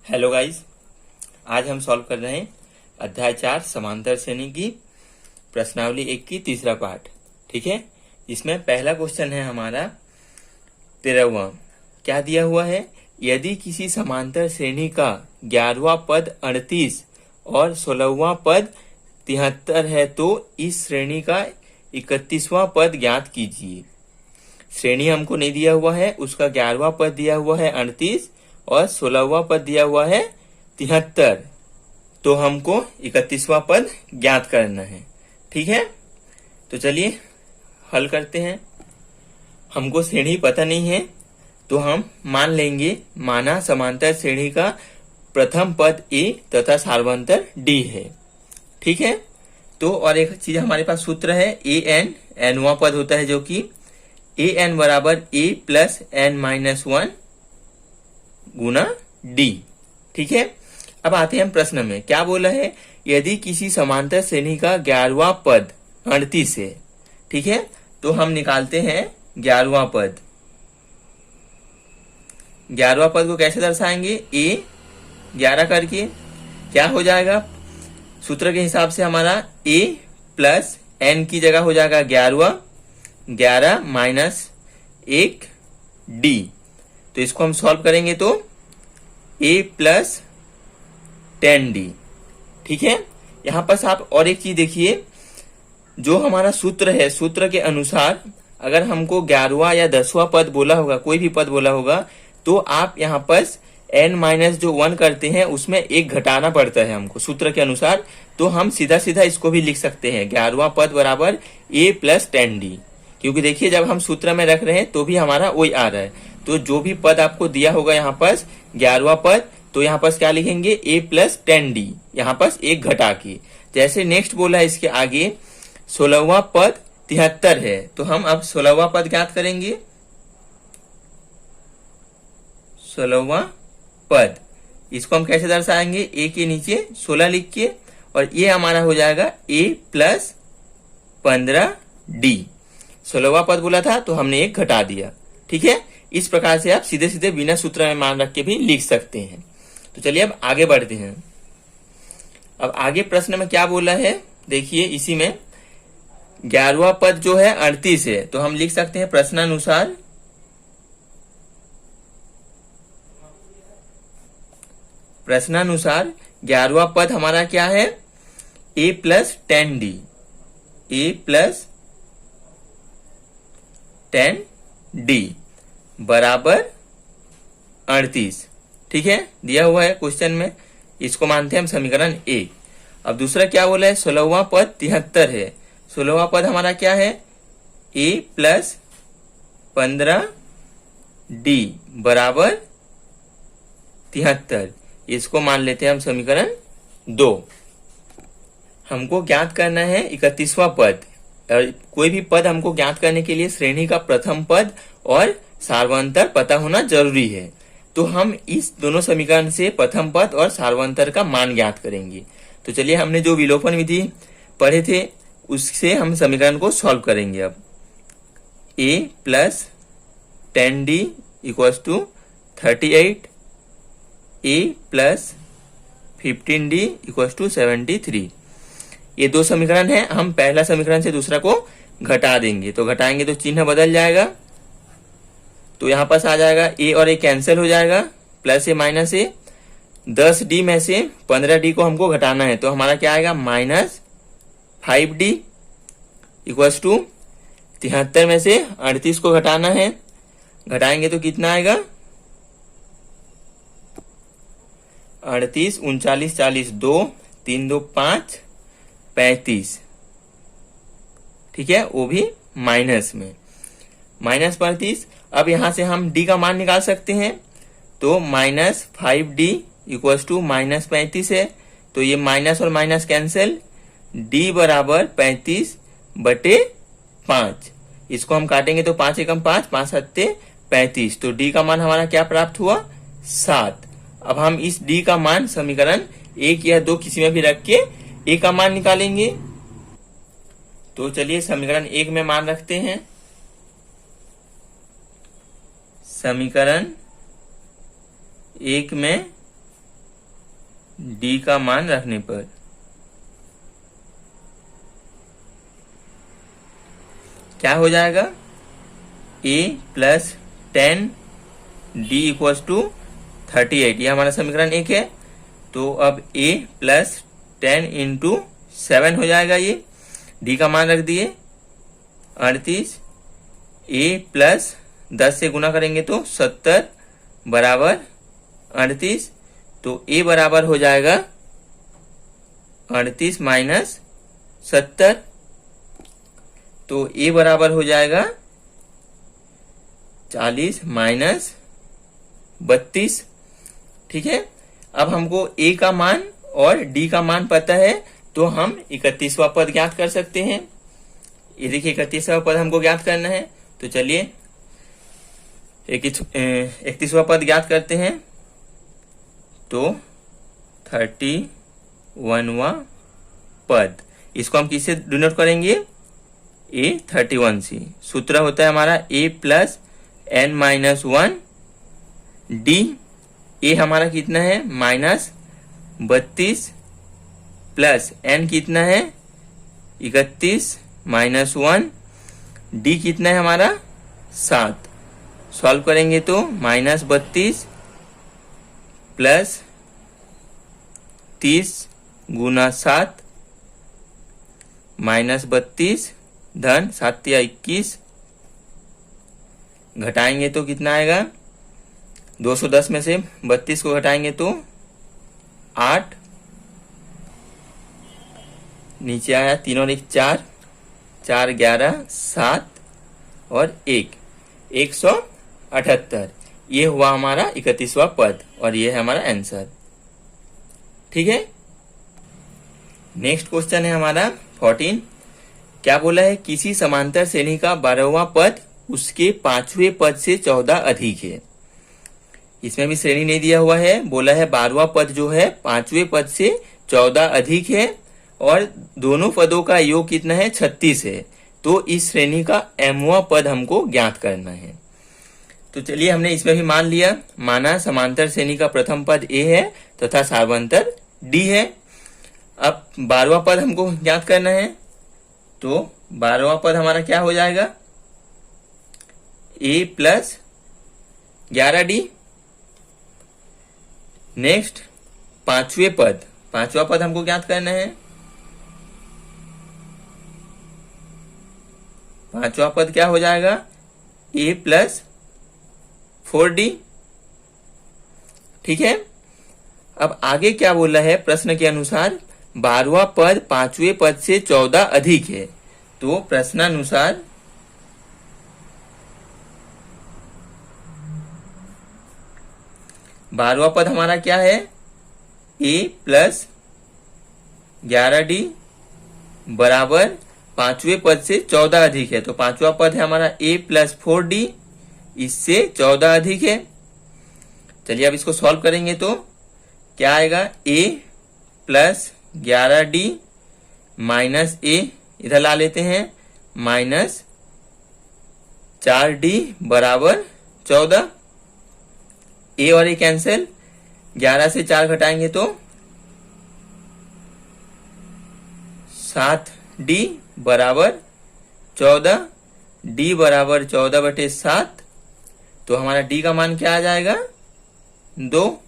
Hello guys, आज हम solve कर रहे हैं अध्याय 4 समांतर श्रेणी की प्रश्नावली 1 की तीसरा पार्ट। ठीक है, इसमें पहला क्वेश्चन है हमारा 13वां। क्या दिया हुआ है? यदि किसी समांतर श्रेणी का 11वां पद 38 और 16वां पद 73 है तो इस श्रेणी का 31वां पद ज्ञात कीजिए। श्रेणी हमको नहीं दिया हुआ है, उसका 11वां पद दिया हुआ है 38 और 16वां पद दिया हुआ है 73, तो हमको 31वां पद ज्ञात करना है। ठीक है, तो चलिए हल करते हैं। हमको श्रेणी पता नहीं है तो हम मान लेंगे माना समांतर श्रेणी का प्रथम पद ए तथा सार्वंतर डी है। ठीक है, तो और एक चीज हमारे पास सूत्र है ए एन, एनवां पद होता है जो कि ए एन बराबर ए प्लस एन माइनस 1 गुना डी। ठीक है, अब आते हैं हम प्रश्न में। क्या बोला है? यदि किसी समांतर श्रेणी का 11वां पद 38 है, ठीक है, तो हम निकालते हैं 11वां पद। 11वां पद को कैसे दर्शाएंगे? ए 11 करके क्या हो जाएगा? सूत्र के हिसाब से हमारा ए प्लस एन की जगह हो जाएगा 11वां, 11 माइनस 1 डी। तो इसको हम सॉल्व करेंगे तो a प्लस 10d। ठीक है, यहां पर आप और एक चीज देखिए, जो हमारा सूत्र है, सूत्र के अनुसार अगर हमको 11वां या 10वां पद बोला होगा, कोई भी पद बोला होगा, तो आप यहाँ पर n माइनस जो 1 करते हैं उसमें एक घटाना पड़ता है हमको सूत्र के अनुसार। तो हम सीधा सीधा इसको भी लिख सकते हैं 11वां पद बराबर a प्लस 10d, क्योंकि देखिए जब हम सूत्र में रख रहे हैं तो भी हमारा वही आ रहा है। तो जो भी पद आपको दिया होगा यहाँ पर 11वां पद, तो यहाँ पर क्या लिखेंगे? a प्लस 10d, यहाँ पर एक घटा के। जैसे नेक्स्ट बोला है इसके आगे 16वां पद 73 है, तो हम अब 16वां पद ज्ञात करेंगे। 16वां पद, इसको हम कैसे दर्शाएंगे? a के नीचे 16 लिख के, और ये हमारा हो जाएगा a प्लस 15d। 16वां पद बोला था तो हमने एक घटा दिया। ठीक है, इस प्रकार से आप सीधे सीधे बिना सूत्र में मान रख के भी लिख सकते हैं। तो चलिए अब आगे बढ़ते हैं। अब आगे प्रश्न में क्या बोला है देखिए, इसी में 11वां पद जो है 38 है, तो हम लिख सकते हैं प्रश्नानुसार प्रश्नानुसार 11वां पद हमारा क्या है? a plus 10d, a plus 10d बराबर 38। ठीक है, दिया हुआ है क्वेश्चन में, इसको मानते हैं हम समीकरण ए। अब दूसरा क्या बोला है? 16वां पद 73 है। 16वां पद हमारा क्या है? a प्लस 15d बराबर 73। इसको मान लेते हैं हम समीकरण 2। हमको ज्ञात करना है 31वां पद। कोई भी पद हमको ज्ञात करने के लिए श्रेणी का प्रथम पद और सार्वंतर पता होना जरूरी है। तो हम इस दोनों समीकरण से प्रथम पद और सार्वंतर का मान ज्ञात करेंगे। तो चलिए, हमने जो विलोपन विधि पढ़े थे उससे हम समीकरण को सॉल्व करेंगे। अब a plus 10d equals to 38, a plus 15d equals to 73। ये दो समीकरण है, हम पहला समीकरण से दूसरा को घटा देंगे। तो घटाएंगे तो चिन्ह बदल जाएगा, तो यहां पास आ जाएगा a और a कैंसिल हो जाएगा, plus a minus a। 10d में से 15d को हमको घटाना है, तो हमारा क्या आएगा? माइनस 5d इक्वल्स टू 73 में से 38 को घटाना है, घटाएंगे तो कितना आएगा? 38 39 40 2 3 2 5 35। ठीक है, वो भी माइनस में, माइनस 35। अब यहां से हम d का मान निकाल सकते हैं, तो minus 5d equals to minus 35 है, तो ये माइनस और माइनस कैंसिल, d बराबर 35 बटे 5। इसको हम काटेंगे तो 5 एकम 5, 5 सत्ते 35। तो d का मान हमारा क्या प्राप्त हुआ? 7। अब हम इस d का मान समीकरण 1 या 2 किसी में भी रख के a का मान निकालेंगे। तो चलिए समीकरण 1 में मान रखते हैं। समीकरण 1 में डी का मान रखने पर क्या हो जाएगा, a plus 10 D equals to 38, यह हमारा समीकरण 1 है। तो अब a प्लस 10 इंटू 7 हो जाएगा, ये d का मान रख दिए 38, a प्लस 10 से गुना करेंगे तो 70 बराबर 38, तो a बराबर हो जाएगा 38 माइनस 70, तो a बराबर हो जाएगा 40 माइनस 32। ठीक है, अब हमको a का मान और d का मान पता है, तो हम 31वां पद ज्ञात कर सकते हैं। ये देखिए 31वां पद हमको ज्ञात करना है, तो चलिए 31वां पद ज्ञात करते हैं। तो 31वां पद, इसको हम किससे डिनोट करेंगे, A31 सूत्र होता है हमारा a plus n minus 1 d. A हमारा कितना है -32 प्लस n कितना है 31 माइनस 1, डी कितना है हमारा 7। सॉल्व करेंगे तो -32 प्लस 30 गुना 7 -32 धन 7 या 21, घटाएंगे तो कितना आएगा, 210 में से 32 को घटाएंगे तो 8, नीचे आया 3 और 1 4, 4 11 7 और 1 178। ये हुआ हमारा 31वां पद और ये है हमारा आंसर। ठीक है, नेक्स्ट क्वेश्चन है हमारा 14। क्या बोला है, किसी समांतर श्रेणी का 12वां पद उसके 5वें पद से 14 अधिक है। इसमें भी श्रेणी नहीं दिया हुआ है, बोला है 12वां पद जो है 5वें पद से 14 अधिक है और दोनों पदों का योग कितना है 36 है। तो इस श्रेणी का mवां पद हमको ज्ञात करना है। तो चलिए हमने इसमें भी मान लिया, माना समांतर श्रेणी का प्रथम पद a है तथा सार्वंतर d है। अब 12वां पद हमको ज्ञात करना है, तो 12वां पद हमारा क्या हो जाएगा, a प्लस 11d। नेक्स्ट 5वां पद हमको ज्ञात करना है, 5वां पद क्या हो जाएगा, a प्लस 4d। ठीक है, अब आगे क्या बोला है, प्रश्न के अनुसार 12वां पद 5वें पद से 14 अधिक है। तो प्रश्नानुसार बारहवां पद हमारा क्या है, a प्लस 11d बराबर 5वें पद से 14 अधिक है। तो 5वां पद है हमारा a प्लस 4d, इससे 14 अधिक है। चलिए अब इसको सॉल्व करेंगे तो क्या आएगा, a plus 11d minus a, इधर ला लेते हैं, माइनस 4d बराबर 14। a और a कैंसिल, 11 से 4 घटाएंगे तो 7d बराबर 14, d बराबर 14/7। तो हमारा d का मान क्या आ जाएगा, 2।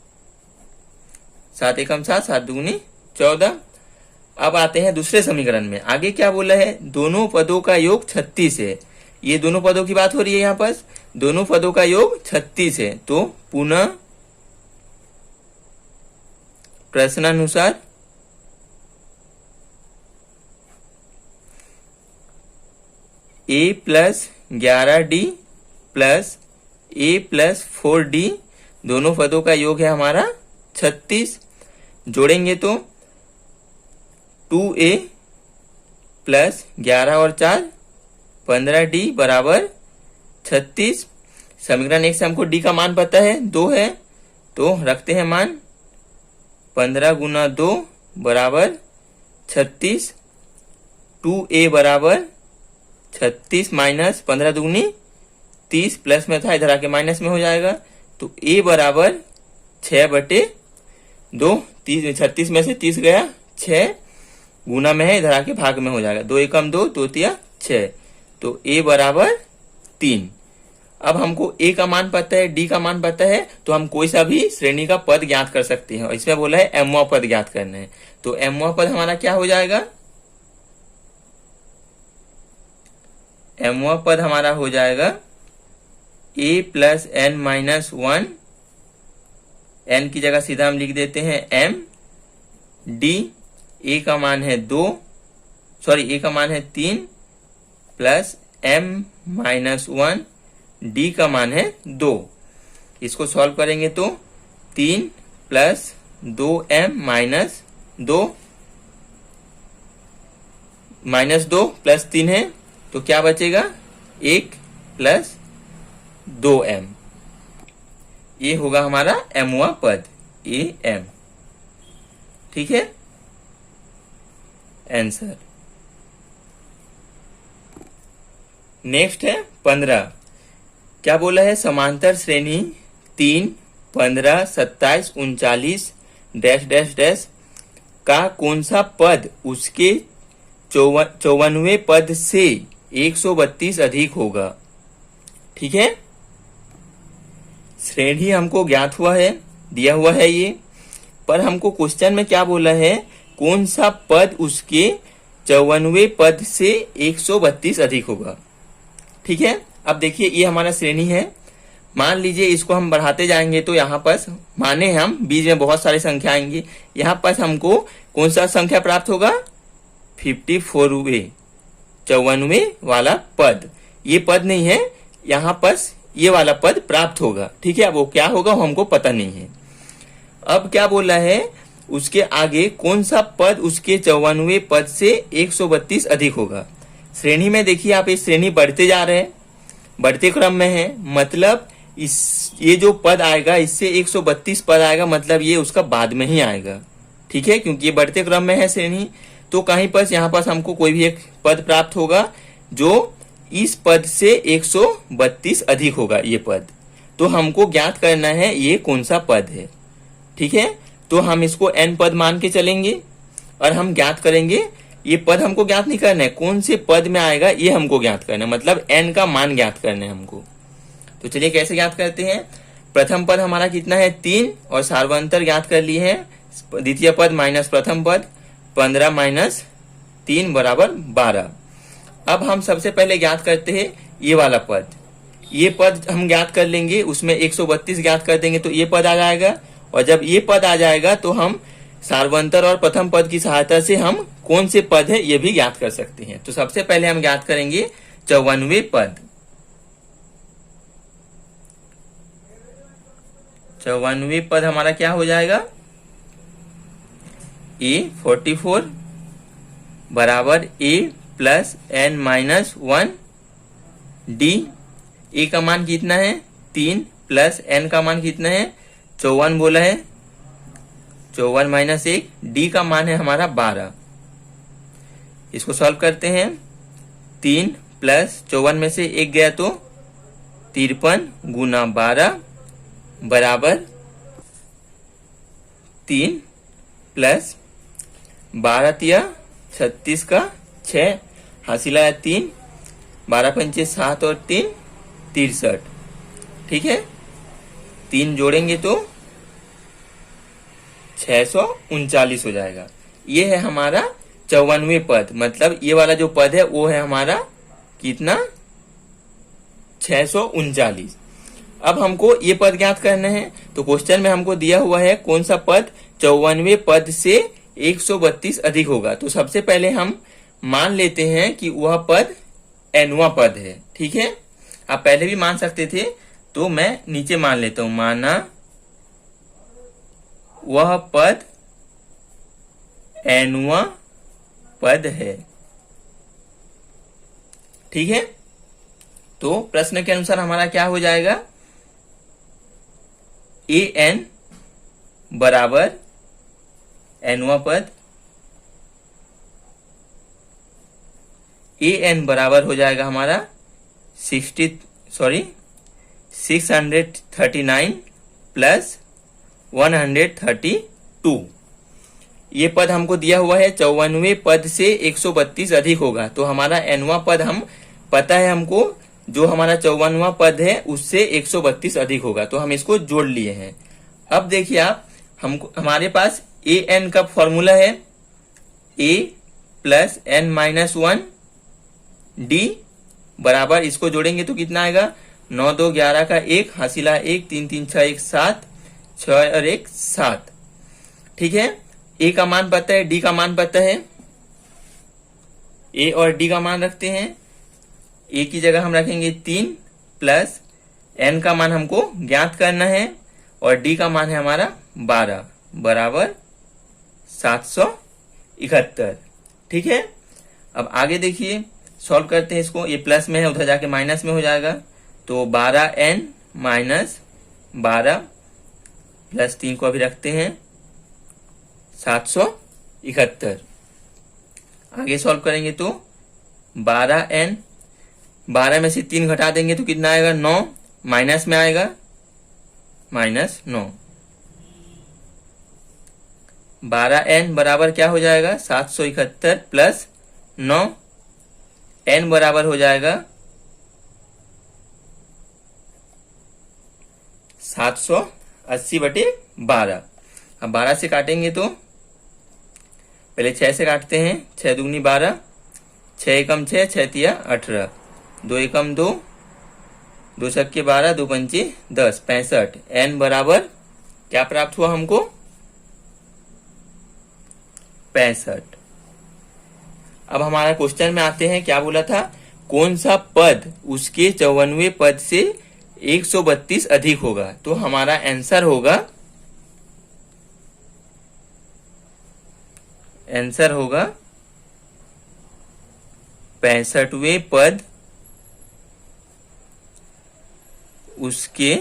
7 एकम 7, 7 दूनी 14। अब आते हैं दूसरे समीकरण में। आगे क्या बोला है, दोनों पदों का योग 36 है। ये दोनों पदों की बात हो रही है, यहाँ पर दोनों पदों का योग 36 है। तो पुनः प्रश्नानुसार a plus 11d plus a plus 4d दोनों पदों का योग है हमारा 36। जोड़ेंगे तो 2a प्लस 11 और 4 15d बराबर 36। समीकरण 1 से हमको d का मान पता है, 2 है, तो रखते हैं मान 15 गुना 2 बराबर 36। 2a बराबर 36 माइनस 15 दूनी 30, प्लस में था इधर आके माइनस में हो जाएगा। तो a बराबर 6/3। 2 30 36 में से 30 गया 6 गुना में है, इधर आके भाग में हो जाएगा। 2 एकम 2 2 तिया 6, तो a बराबर 3। अब हमको a का मान पता है, d का मान पता है, तो हम कोई सा भी श्रेणी का पद ज्ञात कर सकते हैं। इसमें बोला है mवां पद ज्ञात करना है, तो mवां पद हमारा क्या हो जाएगा, mवां पद हमारा हो जाएगा a plus n minus 1, n की जगह सीधा हम लिख देते हैं m, d a का मान है 2, सॉरी a का मान है 3 प्लस m माइनस 1, d का मान है 2। इसको सॉल्व करेंगे तो 3 प्लस 2m माइनस 2 प्लस 3 है, तो क्या बचेगा 1 प्लस 2m। ये होगा हमारा mवां पद am। ठीक है, आंसर। नेक्स्ट है 15। क्या बोला है, समांतर श्रेणी 3 15 27 39 डैश डैश डैश का कौन सा पद उसके 54वें पद से 132 अधिक होगा। ठीक है, श्रेणी हमको ज्ञात हुआ है, दिया हुआ है ये, पर हमको क्वेश्चन में क्या बोला है, कौन सा पद उसके 54वें पद से 132 अधिक होगा। ठीक है, अब देखिए ये हमारा श्रेणी है, मान लीजिए इसको हम बढ़ाते जाएंगे तो यहाँ पर माने हम बीच में बहुत सारी संख्या आएंगी, यहाँ पर हमको कौन सा संख्या प्राप्त होगा, 54वें 54वें वाला पद। ये पद नहीं है, यहाँ पर ये वाला पद प्राप्त होगा। ठीक है, वो क्या होगा वो हमको पता नहीं है। अब क्या बोला है, उसके आगे कौन सा पद उसके 54वें पद से 132 अधिक होगा। श्रेणी में देखिए आप, इस श्रेणी बढ़ते जा रहे हैं, बढ़ते क्रम में है, मतलब ये जो पद आएगा इससे 132 पद आएगा, मतलब ये उसका बाद में ही आएगा। ठीक है, क्योंकि ये बढ़ते क्रम में है श्रेणी, तो कहीं पर यहाँ पर हमको कोई भी एक पद प्राप्त होगा जो इस पद से 132 अधिक होगा ये पद। तो हमको ज्ञात करना है ये कौन सा पद है। ठीक है, तो हम इसको n पद मान के चलेंगे और हम ज्ञात करेंगे। ये पद हमको ज्ञात नहीं करना है, कौन से पद में आएगा ये हमको ज्ञात करना है, मतलब n का मान ज्ञात करना है हमको। तो चलिए कैसे ज्ञात करते हैं। प्रथम पद हमारा कितना है 3, और सार्वंतर ज्ञात कर लिए हैं, द्वितीय पद माइनस प्रथम पद, 15 माइनस 3 बराबर 12। अब हम सबसे पहले ज्ञात करते हैं ये वाला पद। ये पद हम ज्ञात कर लेंगे, उसमें 132 ज्ञात कर देंगे तो ये पद आ जाएगा, और जब ये पद आ जाएगा तो हम सार्वंतर और प्रथम पद की सहायता से हम कौन से पद है ये भी ज्ञात कर सकते हैं। तो सबसे पहले हम ज्ञात करेंगे 54वें पद। 54वें पद हमारा क्या हो जाएगा, A44 बराबर A plus n minus 1 d। ए का मान कितना है 3 प्लस n का मान कितना है 54 बोला है, 54 माइनस 1, d का मान है हमारा 12। इसको सॉल्व करते हैं, 3 प्लस 54 में से 1 गया तो 53 गुना 12 बराबर 3 प्लस 12 तिया 36 का 6, हासिल आया 3, 12 पंचे 7 और 3 63। ठीक है, 3 जोड़ेंगे तो 639 हो जाएगा। ये है हमारा 54वें पद, मतलब ये वाला जो पद है वो है हमारा कितना 639। अब हमको ये पद ज्ञात करना है, तो क्वेश्चन में हमको दिया हुआ है कौन सा पद 54वें पद से 132 अधिक होगा। तो सबसे पहले हम मान लेते हैं कि वह पद nवां पद है। ठीक है, आप पहले भी मान सकते थे, तो मैं नीचे मान लेता हूं, माना वह पद nवां पद है। ठीक है, तो प्रश्न के अनुसार हमारा क्या हो जाएगा, an बराबर nवां पद, an बराबर हो जाएगा हमारा 639 प्लस 132। 2। ये पद हमको दिया हुआ है 54वें पद से 132 अधिक होगा, तो हमारा एनवा पद हम पता है हमको, जो हमारा 54वां पद है उससे 132 अधिक होगा, तो हम इसको जोड़ लिए हैं। अब देखिए आप, हमको हमारे पास ए एन का फॉर्मूला है a plus N minus 1 D बराबर, इसको जोड़ेंगे तो कितना आएगा 9 2 11 का 1 हासिला 1 3 3 6 1 7 6 और 1 7। ठीक है, ए का मान पता है, डी का मान पता है, ए और डी का मान रखते हैं। ए की जगह हम रखेंगे 3 प्लस एन का मान हमको ज्ञात करना है और डी का मान है हमारा 12 बराबर 771। ठीक है, अब आगे देखिए सॉल्व करते हैं इसको। ये प्लस में है, उधर जाके माइनस में हो जाएगा, तो 12n माइनस 12 प्लस 3 को अभी रखते हैं 771। आगे सॉल्व करेंगे तो 12n, 12 में से 3 घटा देंगे तो कितना आएगा 9, माइनस में आएगा -9। 12n बराबर क्या हो जाएगा 771 प्लस 9, n बराबर हो जाएगा 780/12। अब 12 से काटेंगे तो पहले 6 से काटते हैं, 6 दूनी 12, 6 एकम 6, 6 तिया 18, 2 एकम 2, 2 छक्के 12, 2 पंचे 10, 65। n बराबर क्या प्राप्त हुआ हमको 65। अब हमारा क्वेश्चन में आते हैं, क्या बोला था, कौन सा पद उसके 54वें पद से 132 अधिक होगा, तो हमारा आंसर होगा 65वें पद उसके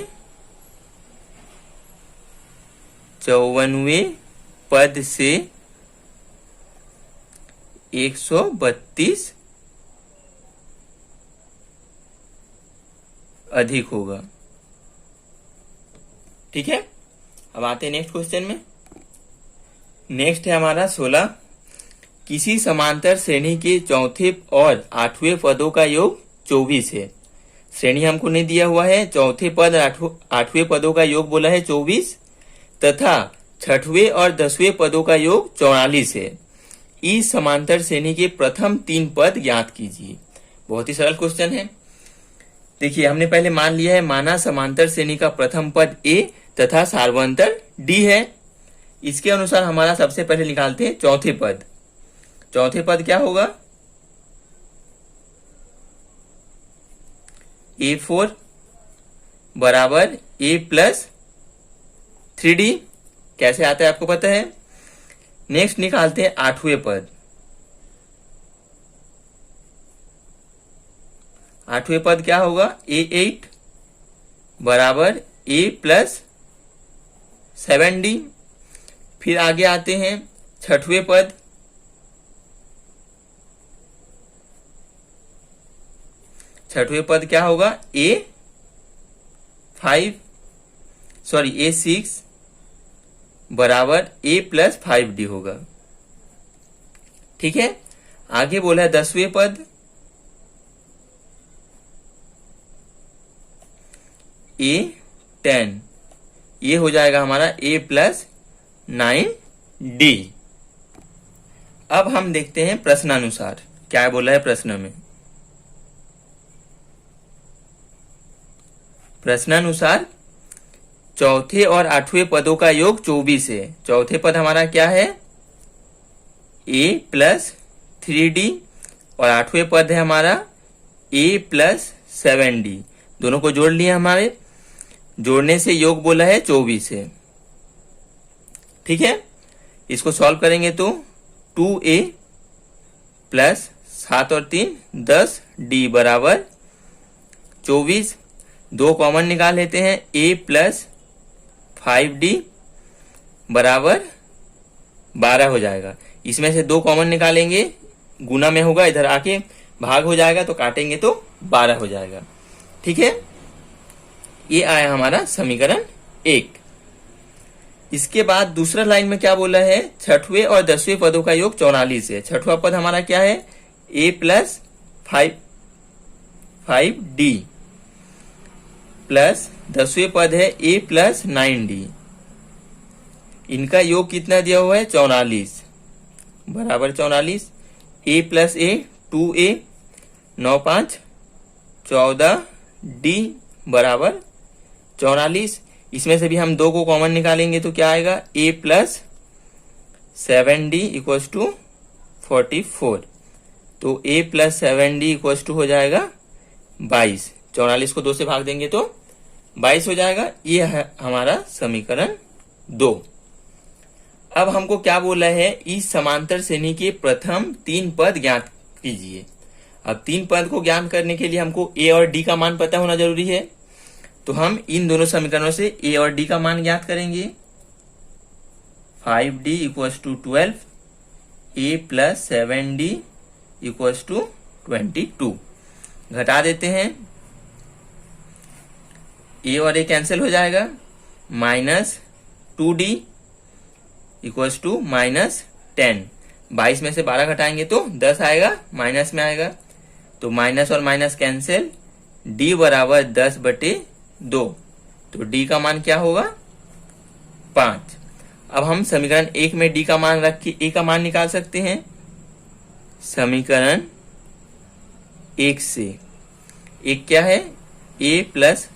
54वें पद से 132 अधिक होगा। ठीक है, अब आते हैं नेक्स्ट क्वेश्चन में। नेक्स्ट है हमारा 16, किसी समांतर श्रेणी के चौथे और 8वें पदों का योग 24 है। श्रेणी हमको नहीं दिया हुआ है, चौथे पद 8वें पदों का योग बोला है 24 तथा 6वें और 10वें पदों का योग 44 है। इस समांतर श्रेणी के प्रथम 3 पद ज्ञात कीजिए। बहुत ही सरल क्वेश्चन है। देखिए, हमने पहले मान लिया है, माना समांतर श्रेणी का प्रथम पद a तथा सार्वंतर d है। इसके अनुसार हमारा सबसे पहले निकालते हैं चौथे पद। चौथे पद क्या होगा a4 बराबर a प्लस 3d। कैसे आता है आपको पता है। नेक्स्ट निकालते हैं 8वें पद। 8वें पद क्या होगा a8 बराबर a प्लस 7d। फिर आगे आते हैं 6वें पद। 6वें पद क्या होगा a6 बराबर a प्लस 5d होगा। ठीक है, आगे बोला है 10वें पद। a10 ये हो जाएगा हमारा a प्लस 9d। अब हम देखते हैं प्रश्नानुसार क्या बोला है प्रश्न में। प्रश्नानुसार चौथे और 8वें पदों का योग 24 है। चौथे पद हमारा क्या है a प्लस 3d और 8वें पद है हमारा a प्लस 7d। दोनों को जोड़ लिए हमारे, जोड़ने से योग बोला है 24 है। ठीक है, इसको सॉल्व करेंगे तो 2a प्लस 7 और 3 10d बराबर 24। 2 कॉमन निकाल लेते हैं, a प्लस 5d बराबर 12 हो जाएगा। इसमें से 2 कॉमन निकालेंगे, गुना में होगा, इधर आके भाग हो जाएगा, तो काटेंगे तो 12 हो जाएगा। ठीक है, ये आया हमारा समीकरण 1। इसके बाद दूसरा लाइन में क्या बोला है, छठवें और 10वें पदों का योग 44 है। छठवां पद हमारा क्या है, a प्लस 5d प्लस 10वें पद है a प्लस 9d। इनका योग कितना दिया हुआ है, 44 बराबर 44। a plus a 2a 9 5 14 d बराबर 44। इसमें से भी हम 2 को कॉमन निकालेंगे तो क्या आएगा, a plus 7d equals to 44। तो a plus 7d equals to हो जाएगा 22। 44 को 2 से भाग देंगे तो 22 हो जाएगा। ये है हमारा समीकरण 2। अब हमको क्या बोला है, इस समांतर श्रेणी के प्रथम 3 पद ज्ञात कीजिए। अब 3 पद को ज्ञात करने के लिए हमको a और d का मान पता होना जरूरी है। तो हम इन दोनों समीकरणों से a और d का मान ज्ञात करेंगे। 5d equals to 12, a plus 7d equals to 22। घटा देते हैं, a और a कैंसिल हो जाएगा, minus 2d equals to minus 10। 22 में से 12 घटाएंगे तो 10 आएगा, माइनस में आएगा। तो माइनस और माइनस कैंसिल, d बराबर 10/2। तो d का मान क्या होगा, 5। अब हम समीकरण 1 में d का मान रख के a का मान निकाल सकते हैं। समीकरण 1 से एक क्या है, a plus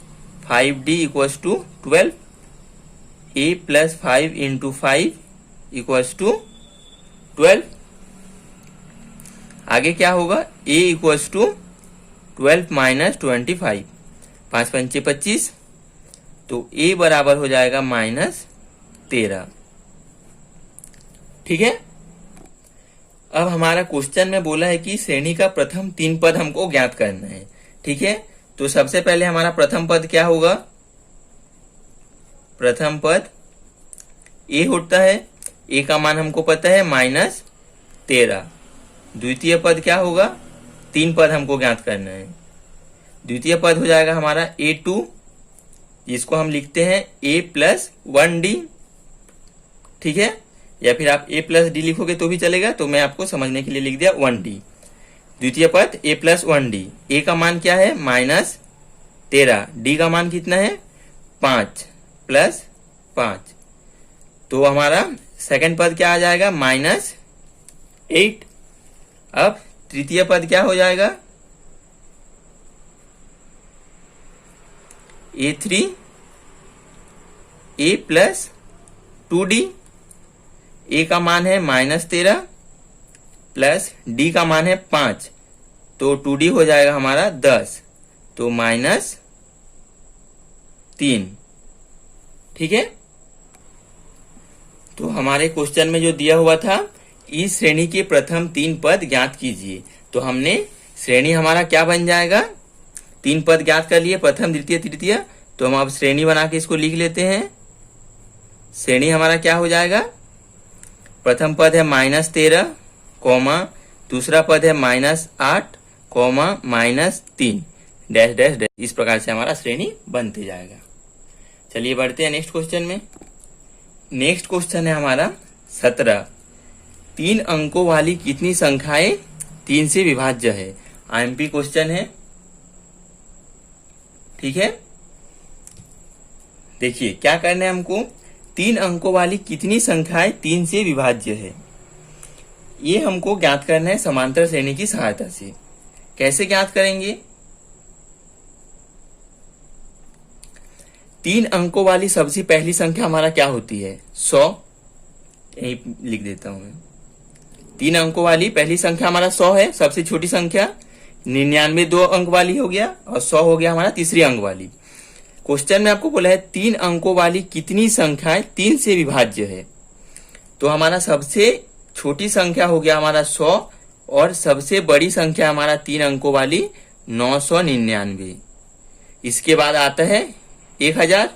5d equals to 12, a plus 5 into 5 equals to 12। आगे क्या होगा, a इक्वल्स टू 12 माइनस 25, 5 पंचे 25। तो a बराबर हो जाएगा माइनस 13। ठीक है। अब हमारा क्वेश्चन में बोला है कि श्रेणी का प्रथम 3 पद हमको ज्ञात करना है। ठीक है, तो सबसे पहले हमारा प्रथम पद क्या होगा, प्रथम पद a होता है। a का मान हमको पता है माइनस 13। द्वितीय पद क्या होगा, 3 पद हमको ज्ञात करना है। द्वितीय पद हो जाएगा हमारा a2, जिसको हम लिखते हैं a प्लस 1d। ठीक है, या फिर आप a प्लस d लिखोगे तो भी चलेगा, तो मैं आपको समझने के लिए लिख दिया 1d। द्वितीय पद a प्लस 1d। a का मान क्या है, माइनस 13। d का मान कितना है, 5 प्लस 5। तो हमारा सेकंड पद क्या आ जाएगा, माइनस 8। अब तृतीय पद क्या हो जाएगा, a3 a plus 2d। a का मान है माइनस 13 प्लस d का मान है 5, तो 2d हो जाएगा हमारा 10, तो माइनस 3। ठीक है, तो हमारे क्वेश्चन में जो दिया हुआ था, इस श्रेणी के प्रथम 3 पद ज्ञात कीजिए। तो हमने श्रेणी हमारा क्या बन जाएगा, 3 पद ज्ञात कर लिए, प्रथम द्वितीय तृतीय। तो हम अब श्रेणी बना के इसको लिख लेते हैं। श्रेणी हमारा क्या हो जाएगा, प्रथम पद है माइनस 13 कॉमा, दूसरा पद है minus 8 comma minus 3 dash dash dash. इस प्रकार से हमारा श्रेणी बनते जाएगा। चलिए बढ़ते हैं नेक्स्ट क्वेश्चन में। नेक्स्ट क्वेश्चन है हमारा 17। 3 अंकों वाली कितनी संख्याएं 3 से विभाज्य है। आईएमपी क्वेश्चन है। ठीक है, देखिए क्या करना है हमको, 3 अंकों वाली कितनी संख्याएं 3 से विभाज्य है, ये हमको ज्ञात करना है समांतर श्रेणी की सहायता से। कैसे ज्ञात करेंगे, 3 अंकों वाली सबसे पहली संख्या हमारा क्या होती है, 100। यही लिख देता हूं मैं। 3 अंकों वाली पहली संख्या हमारा 100 है, सबसे छोटी संख्या। 99 2 अंक वाली हो गया, और 100 हो गया हमारा तीसरी अंक वाली। क्वेश्चन में आपको बोला है 3 अंकों वाली कितनी संख्याएं 3 से विभाज्य है। तो हमारा सबसे छोटी संख्या हो गया हमारा 100, और सबसे बड़ी संख्या हमारा 3 अंकों वाली 999। इसके बाद आता है 1000,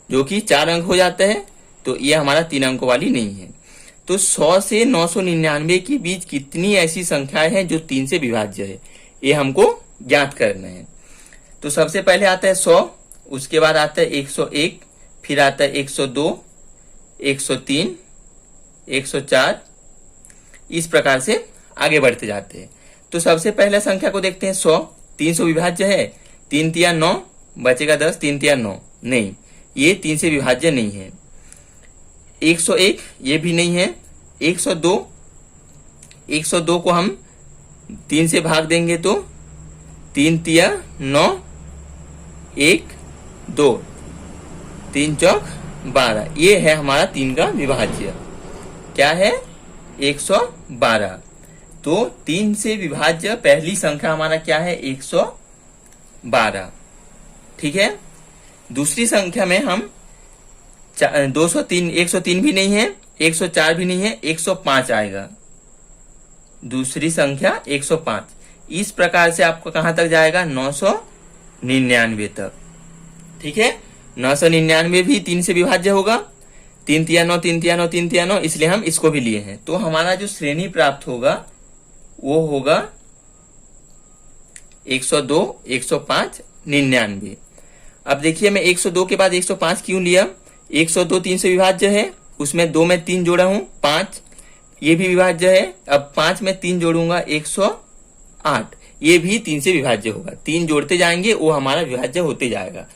जो कि 4 अंक हो जाता है, तो ये हमारा 3 अंकों वाली नहीं है। तो 100 से 999 के बीच कितनी ऐसी संख्याएं हैं जो 3 से विभाज्य है, ये हमको ज्ञात करना है। तो सबसे पहले आता है 100, उसके बाद आता है 101, फिर आता है 102, 103, 104, इस प्रकार से आगे बढ़ते जाते हैं। तो सबसे पहले संख्या को देखते हैं 100। 300 विभाज्य है, 3 तिया 9, बचेगा 10, 3 तिया 9, नहीं, ये 3 से विभाज्य नहीं है। 101 ये भी नहीं है। 102, 102 को हम 3 से भाग देंगे तो 3 तिया 9, 1 2, 3 चौक 12, ये है हमारा 3 का विभाज्य। क्या है? 112। तो 3 से विभाज्य पहली संख्या हमारा क्या है? 112। ठीक है। दूसरी संख्या में हम 203, 103 भी नहीं है, 104 भी नहीं है, 105 आएगा। दूसरी संख्या 105। इस प्रकार से आपको कहां तक जाएगा? 999 तक। ठीक है। 999 भी 3 से विभाज्य होगा। 3 तिया 9, 3 तिया 9, 3 तिया 9, इसलिए हम इसको भी लिए हैं। तो हमारा जो श्रेणी प्राप्त होगा वो होगा 102, 105, 99। अब देखिए मैं 102 के बाद 105 क्यों लिया? 102 3 से विभाज्य है, उसमें 2 में 3 जोड़ा हूं, 5, ये भी विभाज्य है। अब 5 में 3 जोड़ूंगा, 108, ये भी 3 से विभाज्य होगा। 3 जोड़ते जाएंगे वो हमारा विभाज्य होते जाएगा।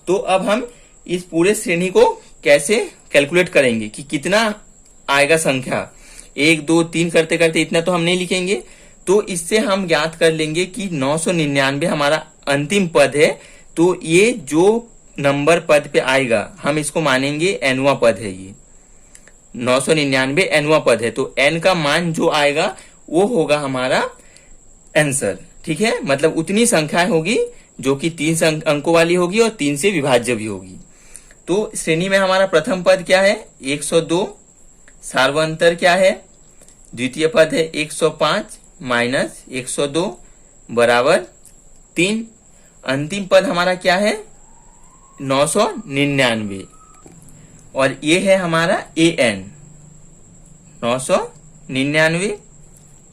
तो अब हम इस पूरे श्रेणी को कैसे कैलकुलेट करेंगे कि कितना आएगा संख्या? 1 2 3 करते करते इतना तो हम नहीं लिखेंगे। तो इससे हम ज्ञात कर लेंगे कि 999 हमारा अंतिम पद है। तो ये जो नंबर पद पे आएगा हम इसको मानेंगे एनवा पद है। ये 999 एनवा पद है। तो एन का मान जो आएगा वो होगा हमारा आंसर। ठीक है। मतलब उतनी संख्या होगी जो कि 3 अंकों वाली होगी और 3 से विभाज्य भी होगी। तो श्रेणी में हमारा प्रथम पद क्या है? 102। सार्वंतर क्या है? द्वितीय पद है 105 माइनस 102 बराबर 3। अंतिम पद हमारा क्या है? 999। और ये है हमारा an 999।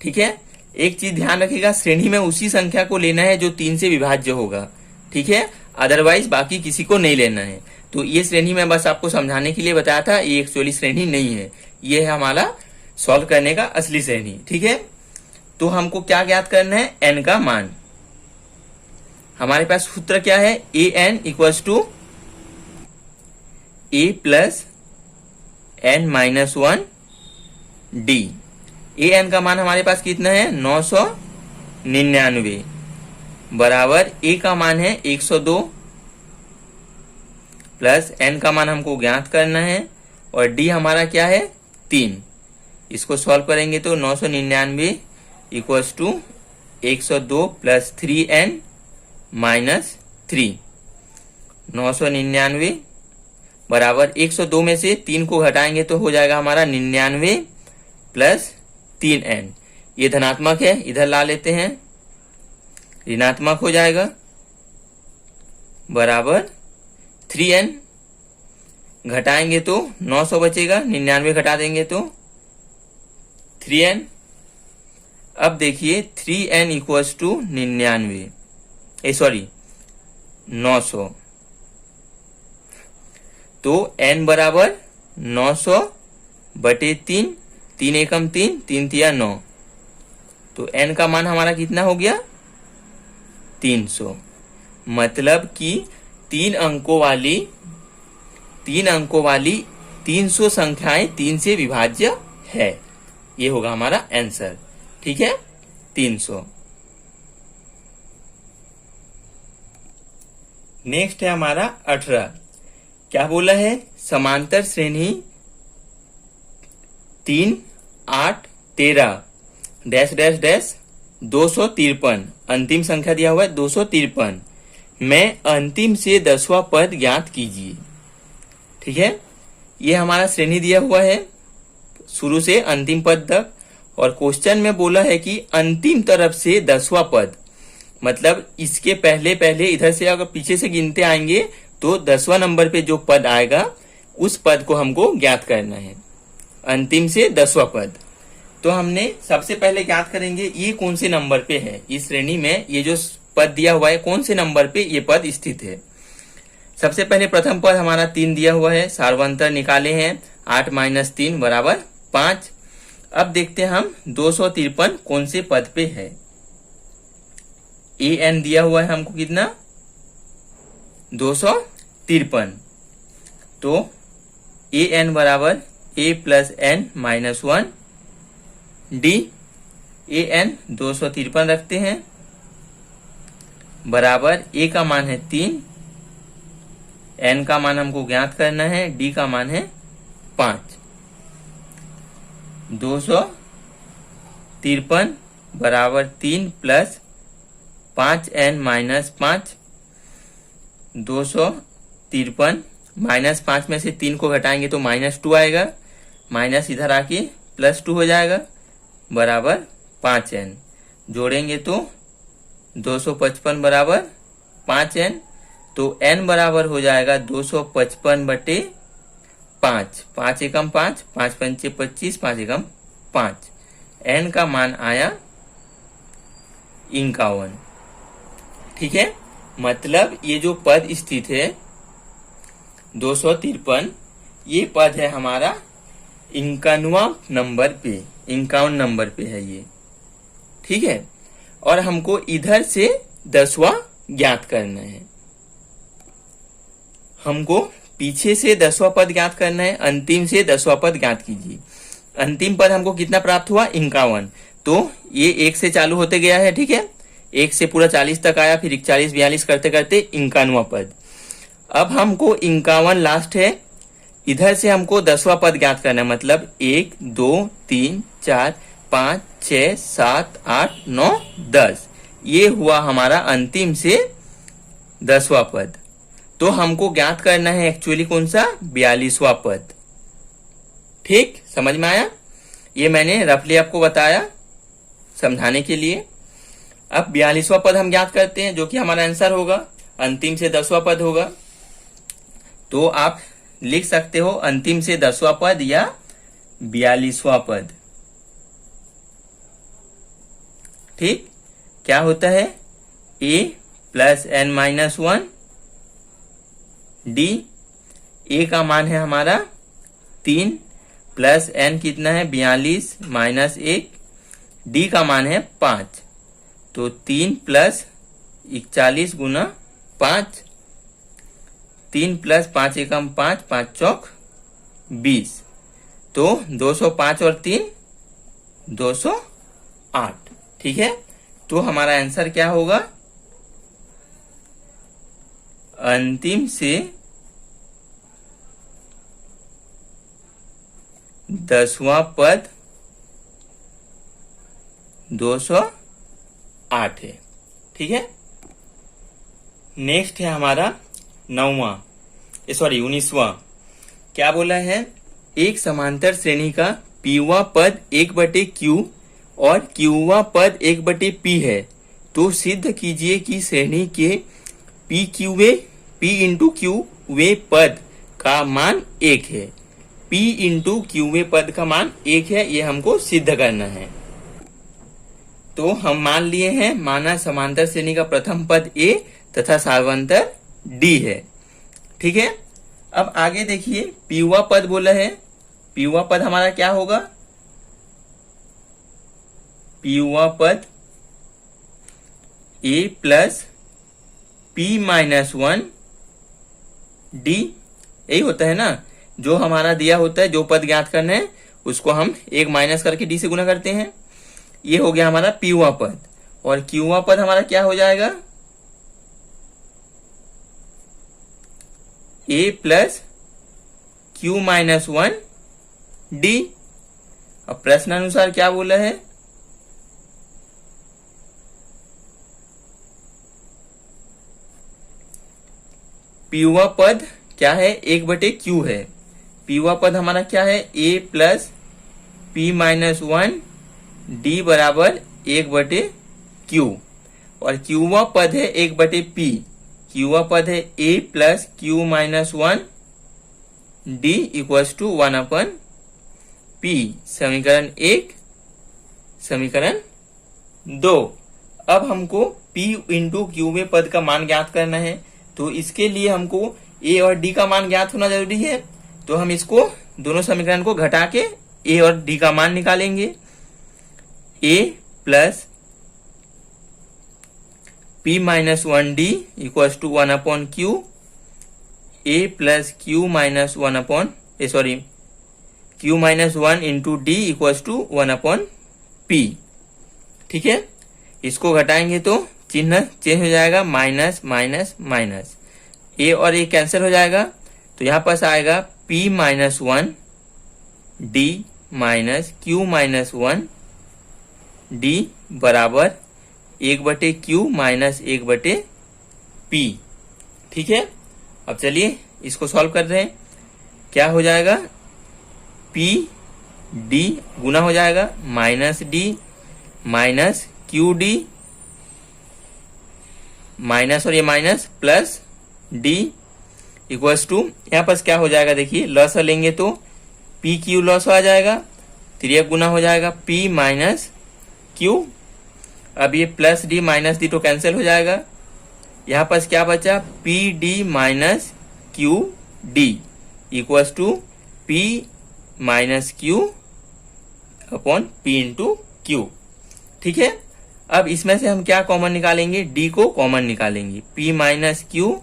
ठीक है। एक चीज ध्यान रखिएगा, श्रेणी में उसी संख्या को लेना है जो 3 से विभाज्य होगा। ठीक है। अदरवाइज बाकी किसी को नहीं लेना है। तो ये श्रेणी में बस आपको समझाने के लिए बताया था, ये एक्चुअली श्रेणी नहीं है, ये है हमारा सॉल्व करने का असली श्रेणी। ठीक है। तो हमको क्या ज्ञात करना है? n का मान। हमारे पास सूत्र क्या है? an equals to a plus n minus 1 d। an का मान हमारे पास कितना है? 999 बराबर a का मान है 102 प्लस n का मान हमको ज्ञात करना है और d हमारा क्या है? 3। इसको सॉल्व करेंगे तो 999 equals to 102 plus 3n minus 3। 999 बराबर 102 में से 3 को घटाएंगे तो हो जाएगा हमारा 99 प्लस 3n। ये धनात्मक है, इधर ला लेते हैं, ऋणात्मक हो जाएगा बराबर 3n। घटाएंगे तो 900 बचेगा, 99 घटा देंगे तो 3n। अब देखिए 3n इक्वल्स टू 99, 900। तो n बराबर 900 बटे 3, 3 एकम 3, 3 तिया 9। तो n का मान हमारा कितना हो गया? 300। मतलब कि 3 अंकों वाली 300 संख्याएं 3 से विभाज्य है। ये होगा हमारा आंसर। ठीक है। 300। नेक्स्ट है हमारा 18। क्या बोला है? समांतर श्रेणी 3 8 13 डैश डैश डैश 253, अंतिम संख्या दिया हुआ है 253 में अंतिम से 10वां पद ज्ञात कीजिए। ठीक है। ये हमारा श्रेणी दिया हुआ है शुरू से अंतिम पद तक, और क्वेश्चन में बोला है कि अंतिम तरफ से 10वां पद, मतलब इसके पहले पहले इधर से अगर पीछे से गिनते आएंगे तो 10वां नंबर पे जो पद आएगा उस पद को हमको ज्ञात करना है। अंतिम से 10वां पद। तो हमने सबसे पहले ज्ञात करेंगे ये कौन से नंबर पे है इस श्रेणी में, ये जो पद दिया हुआ है कौन से नंबर पे ये पद स्थित है। सबसे पहले प्रथम पद हमारा 3 दिया हुआ है, सार्वंतर निकाले हैं 8 माइनस 3 बराबर 5। अब देखते हैं हम 253 कौन से पद पे है। ए एन दिया हुआ है हमको कितना 253, तो ए एन बराबर ए plus N minus 1 d. A N 253 रखते हैं बराबर ए का मान है 3, एन का मान हमको ज्ञात करना है, डी का मान है 5। 253 बराबर 3 प्लस 5n माइनस 5। 253 माइनस 5 में से 3 को घटाएंगे तो -2 आएगा, माइनस इधर आके +2 हो जाएगा बराबर 5n। जोड़ेंगे तो 255 बराबर 5n, तो n बराबर हो जाएगा 255 बटे 5। 5 एकम 5, 5 पंचे 25, 5 एकम 5। n का मान आया 51। ठीक है, मतलब ये जो पद स्थित है 253, ये पद है हमारा 51वां नंबर पे, 51 नंबर पे है ये। ठीक है, और हमको इधर से 10वां ज्ञात करना है। हमको पीछे से 10वां पद ज्ञात करना है, अंतिम से 10वां पद ज्ञात कीजिए। अंतिम पद हमको कितना प्राप्त हुआ 51, तो ये 1 से चालू होते गया है। ठीक है, 1 से पूरा 40 तक आया, फिर 41 42 करते करते 51वां पद। अब हमको 51 लास्ट है, इधर से हमको 10वां पद ज्ञात करना है, मतलब 1 2 3 4 5 6 7 8 9 10, ये हुआ हमारा अंतिम से 10वां पद। तो हमको ज्ञात करना है एक्चुअली कौन सा 42वां पद। ठीक, समझ में आया? ये मैंने रफली आपको बताया समझाने के लिए। अब 42वां पद हम ज्ञात करते हैं, जो कि हमारा आंसर होगा, अंतिम से 10वां पद होगा। तो आप लिख सकते हो अंतिम से 10वां पद या 42वां पद। ठीक, क्या होता है a plus n minus 1 D. a का मान है हमारा 3 प्लस n कितना है 42 माइनस 1, डी का मान है 5, तो 3 प्लस 41 गुना 5, 3 प्लस 5 एकम 5, 5 चौक 20, तो 205 और 3 208। ठीक है, तो हमारा आंसर क्या होगा, अंतिम से 10वां पद 208 है। ठीक है, नेक्स्ट है हमारा 19वां। क्या बोला है, एक समांतर श्रेणी का पीवा पद 1/q और क्यूवा पद 1/p है, तो सिद्ध कीजिए कि श्रेणी के p इंटू क्यू वे पद का मान 1 है। p इंटू क्यू वे पद का मान 1 है, ये हमको सिद्ध करना है। तो हम मान लिए हैं, माना समांतर श्रेणी का प्रथम पद a तथा सार्वंतर d है। ठीक है, अब आगे देखिए, पीवा पद बोला है, पीवा पद हमारा क्या होगा, पीवा पद a plus p minus 1 d, यही होता है ना, जो हमारा दिया होता है, जो पद ज्ञात करना है उसको हम 1 माइनस करके d से गुना करते हैं। ये हो गया हमारा पीवा पद, और क्यूवा पद हमारा क्या हो जाएगा, a plus q minus 1 d। अब प्रश्न अनुसार क्या बोला है, पीवा पद क्या है 1/q है, पीवा पद हमारा क्या है a plus p minus 1 d बराबर 1/q, और क्यूवा पद है 1/p, क्यूवा पद है a plus q minus 1 d equals to 1/p। समीकरण 1, समीकरण 2। अब हमको p इंटू क्यू में पद का मान ज्ञात करना है, तो इसके लिए हमको a और d का मान ज्ञात होना जरूरी है। तो हम इसको दोनों समीकरण को घटा के ए और डी का मान निकालेंगे। A plus P minus 1d equals to 1/q, a plus q minus 1 into d equals to 1/p। ठीक है, इसको घटाएंगे तो चिन्ह चेंज हो जाएगा, माइनस माइनस माइनस, ए और ए कैंसिल हो जाएगा, तो यहां पास आएगा p minus 1 d minus q minus 1 d बराबर 1/q माइनस 1/p। ठीक है, अब चलिए इसको सॉल्व कर रहे हैं। क्या हो जाएगा, p d गुना हो जाएगा minus d minus Q D, minus और ये minus plus d equals to, यहाँ पर क्या हो जाएगा देखिए, लॉस लेंगे तो पी क्यू लॉस आ जाएगा, तिरक गुना हो जाएगा p माइनस क्यू। अब ये प्लस डी माइनस डी तो कैंसिल हो जाएगा, यहाँ पर क्या बचा, P D minus Q D equals to P minus Q upon P into Q. ठीक है, अब इसमें से हम क्या कॉमन निकालेंगे, डी को कॉमन निकालेंगे, पी माइनस क्यू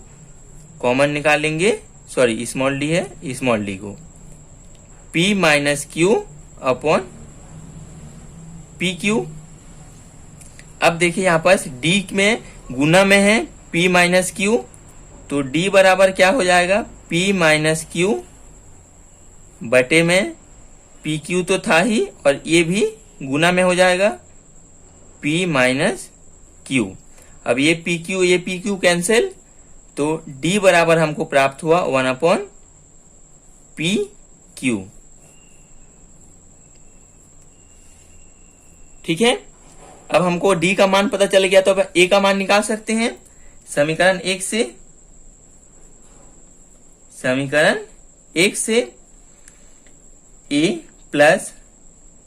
कॉमन निकालेंगे, सॉरी स्मॉल डी है, स्मॉल डी को P minus Q upon P Q. अब देखिए यहाँ पर डी में गुना में है p माइनस क्यू, तो d बराबर क्या हो जाएगा, p माइनस क्यू बटे में पी क्यू तो था ही, और ये भी गुना में हो जाएगा p माइनस क्यू। अब ये पी क्यू कैंसिल, तो d बराबर हमको प्राप्त हुआ 1/p/q। ठीक है, अब हमको d का मान पता चल गया, तो अब a का मान निकाल सकते हैं समीकरण 1 से। समीकरण 1 से a plus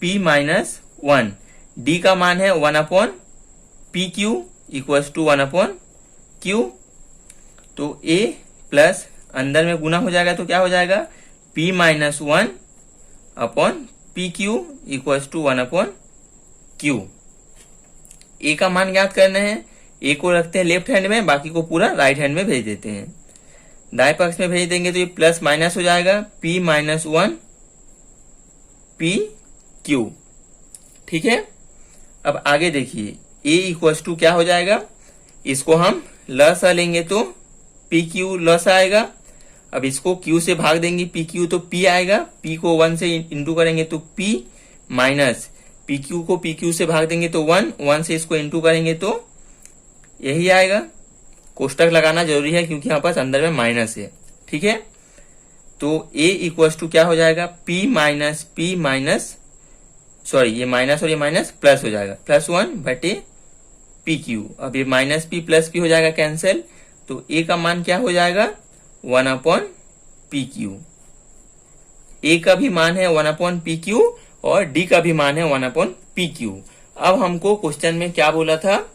p minus 1, d का मान है 1/p/q इक्वल्स टू 1/q। तो a प्लस अंदर में गुना हो जाएगा तो क्या हो जाएगा, p minus 1/p/q equals to 1/q। a का मान ज्ञात करना है, a को रखते हैं लेफ्ट हैंड में, बाकी को पूरा राइट हैंड में भेज देते हैं। दाएं पक्ष में भेज देंगे तो ये प्लस माइनस हो जाएगा, p माइनस 1/p/q। ठीक है, अब आगे देखिए a इक्वल्स टू क्या हो जाएगा, इसको हम लस लेंगे तो pq लस आएगा। अब इसको q से भाग देंगे pq तो p आएगा, p को 1 से इंटू करेंगे तो p माइनस pq को pq से भाग देंगे तो 1 से इसको इंटू करेंगे तो यही आएगा। कोष्टक लगाना जरूरी है क्योंकि यहाँ पास अंदर में माइनस है। ठीक है, तो a इक्वल्स टू क्या हो जाएगा, p माइनस सॉरी ये माइनस और ये माइनस प्लस हो जाएगा, प्लस 1/pq। अब ये माइनस p प्लस p हो जाएगा कैंसिल, तो a का मान क्या हो जाएगा, 1/pq। a का भी मान है 1/pq और d का भी मान है 1/pq। अब हमको क्वेश्चन में क्या बोला था,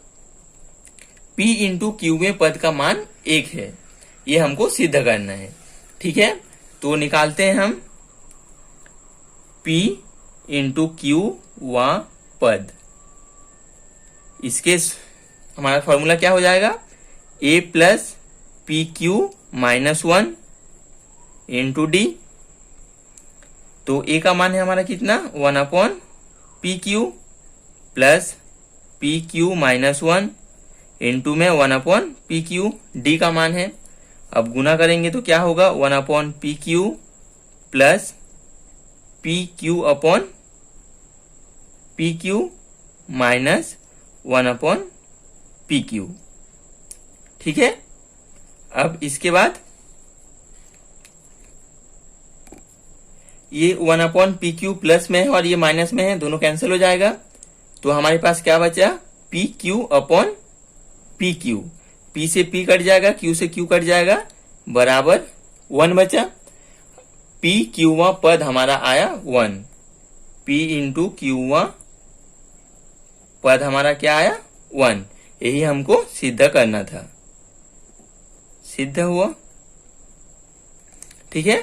p इंटू क्यू में पद का मान 1 है, ये हमको सिद्ध करना है। ठीक है, तो निकालते हैं हम p इंटू क्यू व पद। इसके हमारा फॉर्मूला क्या हो जाएगा, a plus P Q minus 1 into D. तो a का मान है हमारा कितना, 1/pq plus pq minus 1 into में 1/pq, d का मान है। अब गुना करेंगे तो क्या होगा, 1/pq plus pq upon pq minus 1/pq। ठीक है, अब इसके बाद ये 1/pq प्लस में है और ये माइनस में है, दोनों कैंसिल हो जाएगा। तो हमारे पास क्या बचा, pq अपॉन pq, p से p कट जाएगा, q से q कट जाएगा, बराबर 1 बचा। p क्यूवा पद हमारा आया 1, p इंटू क्यूवा पद हमारा क्या आया 1। यही हमको सिद्ध करना था, सिद्ध हुआ। ठीक है,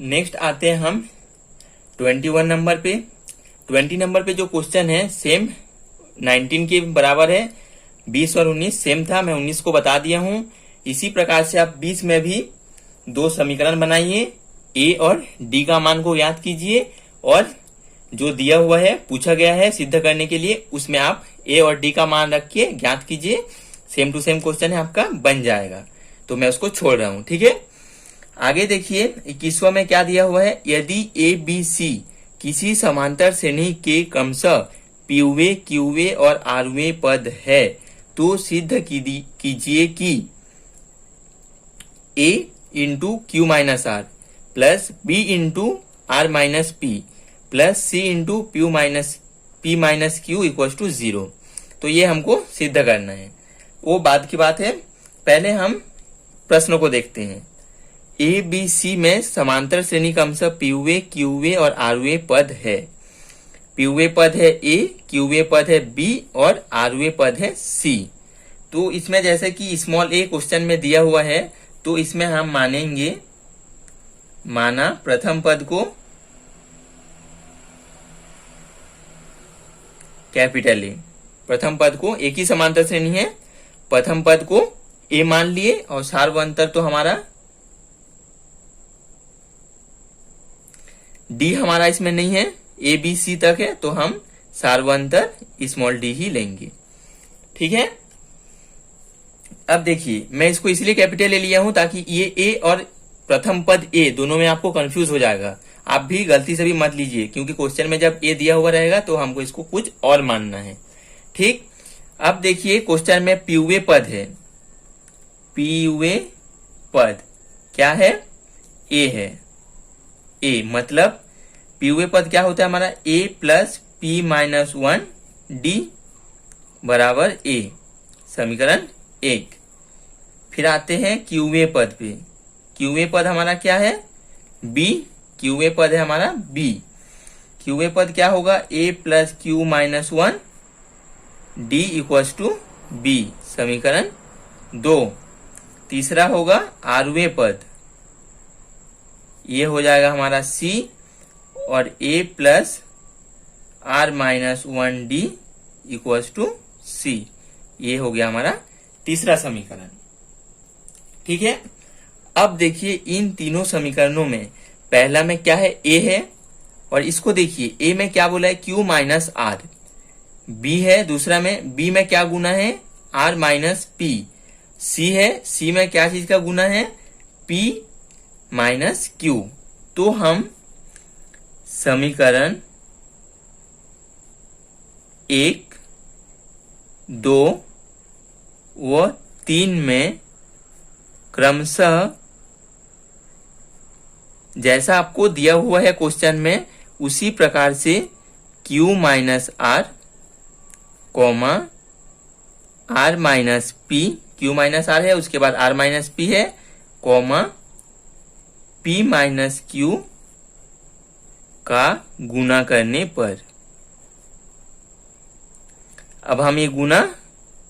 नेक्स्ट आते हैं हम 21 नंबर पे। 20 नंबर पे जो क्वेश्चन है सेम 19 के बराबर है। 20 और 19 सेम था, मैं 19 को बता दिया हूं। इसी प्रकार से आप 20 में भी दो समीकरण बनाइए, ए और डी का मान को याद कीजिए और जो दिया हुआ है पूछा गया है सिद्ध करने के लिए उसमें आप ए और डी का मान रख के ज्ञात कीजिए। सेम टू सेम क्वेश्चन है, आपका बन जाएगा। तो मैं उसको छोड़ रहा हूं, ठीक है। आगे देखिए 21वां में क्या दिया हुआ है, यदि ए बी सी किसी समांतर श्रेणी के क्रमशः पीवे क्यूवे और आरवे पद है तो सिद्ध कीजिए कि a into Q minus are plus b into are minus P plus c into P minus q equal to 0। तो ये हमको सिद्ध करना है, वो बाद की बात है। पहले हम प्रश्न को देखते हैं। ए बी सी में समांतर श्रेणी क्रमशः पीवे क्यूवे और आरवे पद है। पीवे पद है ए, क्यूवे पद है बी और आरवे पद है सी। तो इसमें जैसे कि स्मॉल ए क्वेश्चन में दिया हुआ है तो इसमें हम मानेंगे, माना प्रथम पद को कैपिटल ए। प्रथम पद को एक ही समांतर श्रेणी है, प्रथम पद को ए मान लिए और सार्वंतर तो हमारा डी हमारा इसमें नहीं है, ए बी सी तक है तो हम सार्वंतर स्मॉल डी ही लेंगे, ठीक है। अब देखिए मैं इसको इसलिए कैपिटल ले लिया हूं ताकि ये ए और प्रथम पद ए दोनों में आपको कंफ्यूज हो जाएगा। आप भी गलती से भी मत लीजिए क्योंकि क्वेश्चन में जब ए दिया हुआ रहेगा तो हमको इसको कुछ और मानना है, ठीक। अब देखिए क्वेश्चन में पीवे पद है, पीवे पद क्या है, ए है। ए मतलब पीवे पद क्या होता है हमारा, ए प्लस पी माइनस 1 डी बराबर ए, समीकरण 1। फिर आते हैं क्यूवे पद पे। क्यूवे पद हमारा क्या है, बी। क्यूवे पद है हमारा बी। क्यूवे पद क्या होगा, a plus Q minus 1 d equals to b, समीकरण 2। तीसरा होगा आरवे पद, ये हो जाएगा हमारा सी और a plus are minus 1 d equals to c, ये हो गया हमारा तीसरा समीकरण, ठीक है। अब देखिए इन तीनों समीकरणों में पहला में क्या है, ए है और इसको देखिए ए में क्या बोला है, क्यू माइनस आर। बी है दूसरा में, बी में क्या गुना है, आर माइनस पी। सी है, सी में क्या चीज का गुना है, पी माइनस क्यू। तो हम समीकरण 1, 2 व 3 में क्रमशः जैसा आपको दिया हुआ है क्वेश्चन में उसी प्रकार से Q minus R comma R minus P, Q minus R है उसके बाद आर माइनस पी है कॉमा P माइनस क्यू का गुना करने पर। अब हम ये गुना